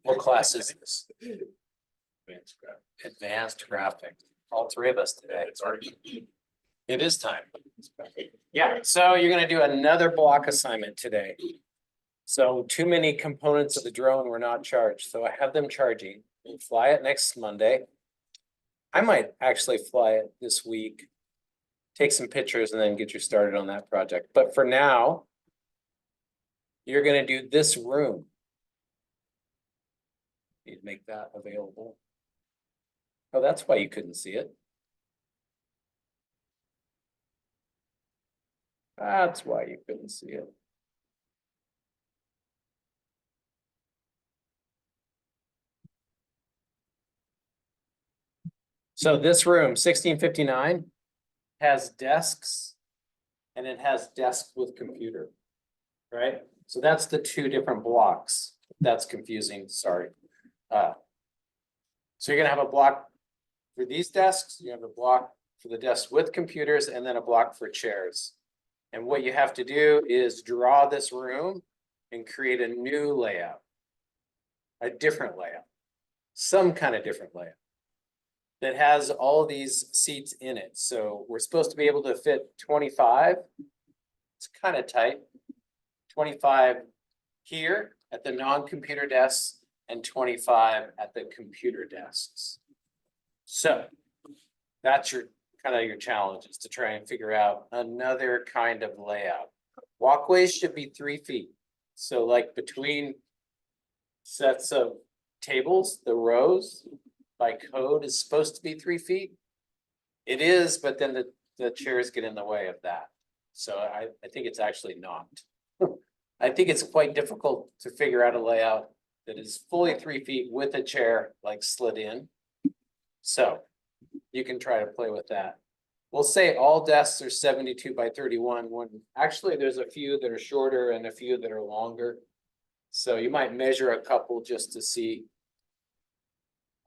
What class is this? Advanced graphic. Advanced graphic. All three of us today. It's already. It is time. Yeah, so you're gonna do another block assignment today. So too many components of the drone were not charged, so I have them charging. We'll fly it next Monday. I might actually fly it this week. Take some pictures and then get you started on that project. But for now, you're gonna do this room. Need to make that available. Oh, that's why you couldn't see it. That's why you couldn't see it. So this room, 1659, has desks and it has desk with computer, right? So that's the two different blocks. That's confusing, sorry. So you're gonna have a block for these desks, you have a block for the desks with computers, and then a block for chairs. And what you have to do is draw this room and create a new layout. A different layout, some kind of different layout. That has all these seats in it, so we're supposed to be able to fit 25. It's kind of tight. 25 here at the non-computer desks and 25 at the computer desks. So that's your kind of your challenge, is to try and figure out another kind of layout. Walkways should be 3 feet. So like between sets of tables, the rows by code is supposed to be 3 feet. It is, but then the chairs get in the way of that. So I think it's actually not. I think it's quite difficult to figure out a layout that is fully 3 feet with a chair like slid in. So you can try to play with that. We'll say all desks are 72 by 31 when actually there's a few that are shorter and a few that are longer. So you might measure a couple just to see.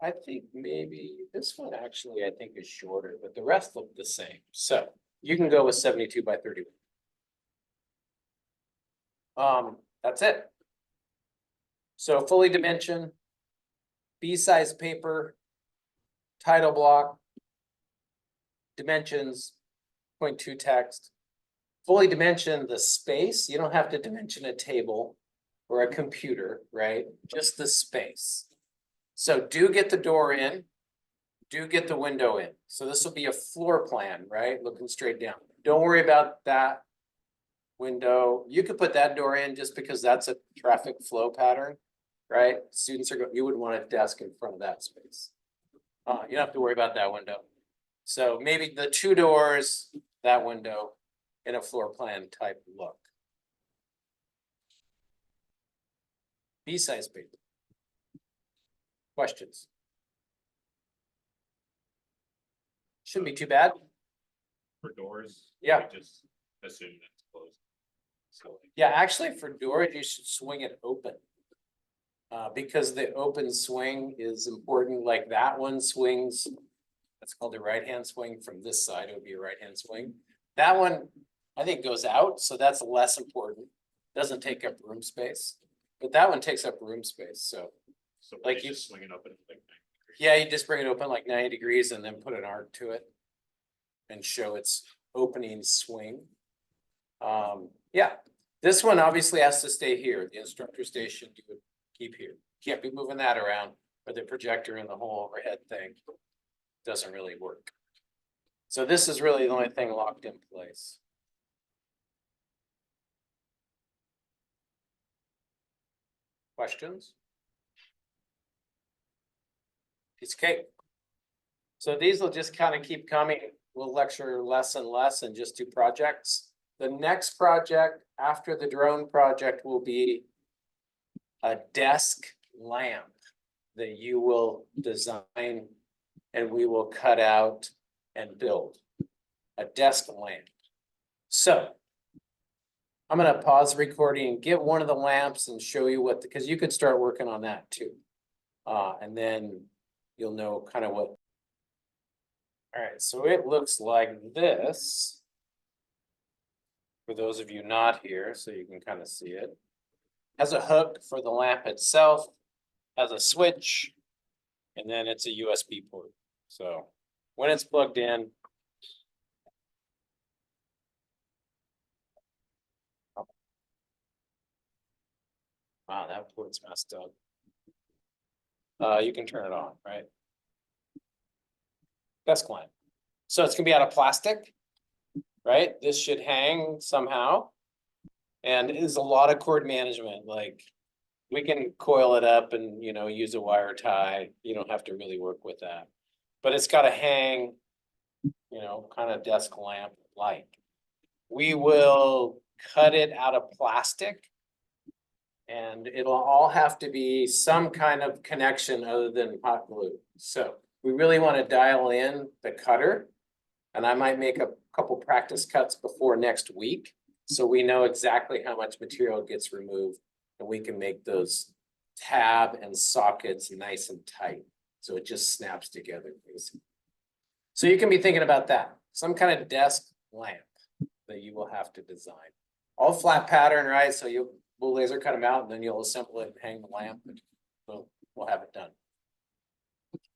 I think maybe this one actually I think is shorter, but the rest look the same. So you can go with 72 by 31. That's it. So fully dimension, B-size paper, title block, dimensions, 0.2 text. Fully dimension the space. You don't have to dimension a table or a computer, right? Just the space. So do get the door in, do get the window in. So this will be a floor plan, right? Looking straight down. Don't worry about that window. You could put that door in just because that's a traffic flow pattern, right? Students are, you would want a desk in front of that space. You don't have to worry about that window. So maybe the 2 doors, that window in a floor plan type look. B-size paper. Questions? Shouldn't be too bad. For doors. Yeah. we just assume it's closed. So Yeah, actually for doors, you should swing it open. Because the open swing is important, like that one swings. That's called a right-hand swing. From this side, it would be a right-hand swing. That one, I think, goes out, so that's less important. Doesn't take up room space, but that one takes up room space, so. like Like you you- swing it up in like 90 degrees. Yeah, you just bring it open like 90 degrees and then put an arc to it. And show its opening swing. Yeah, this one obviously has to stay here. The instructor station you would keep here. Can't be moving that around, or the projector and the whole overhead thing. Doesn't really work. So this is really the only thing locked in place. Questions? Piece of cake. So these will just kind of keep coming. We'll lecture less and less and just do projects. The next project after the drone project will be a desk lamp that you will design and we will cut out and build. A desk lamp. So I'm gonna pause the recording and get one of the lamps and show you what, because you could start working on that too. And then you'll know kind of what. All right, so it looks like this. For those of you not here, so you can kind of see it. Has a hook for the lamp itself. has a switch. And then it's a USB port. So when it's plugged in. Wow, that port's messed up. You can turn it on, right? Desk lamp. So it's gonna be out of plastic, right? This should hang somehow. And it is a lot of cord management, like. We can coil it up and, use a wire tie. You don't have to really work with that. But it's gotta hang, kind of desk lamp like. We will cut it out of plastic. And it'll all have to be some kind of connection other than hot glue. So we really want to dial in the cutter. And I might make a couple practice cuts before next week. So we know exactly how much material gets removed. And we can make those tab and sockets nice and tight. So it just snaps together, basically. So you can be thinking about that. Some kind of desk lamp that you will have to design. All flat pattern, right? So we'll laser cut them out and then you'll assemble it and hang the lamp and we'll have it done.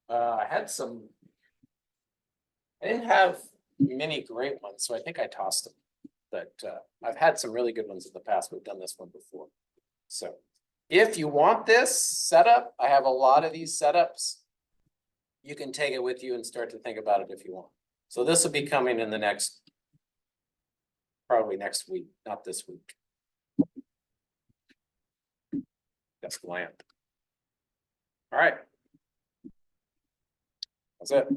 I didn't have many great ones, so I think I tossed them. But I've had some really good ones in the past. We've done this one before. So if you want this setup, I have a lot of these setups. You can take it with you and start to think about it if you want. So this will be coming in the probably next week, not this week. Desk lamp. All right. That's it.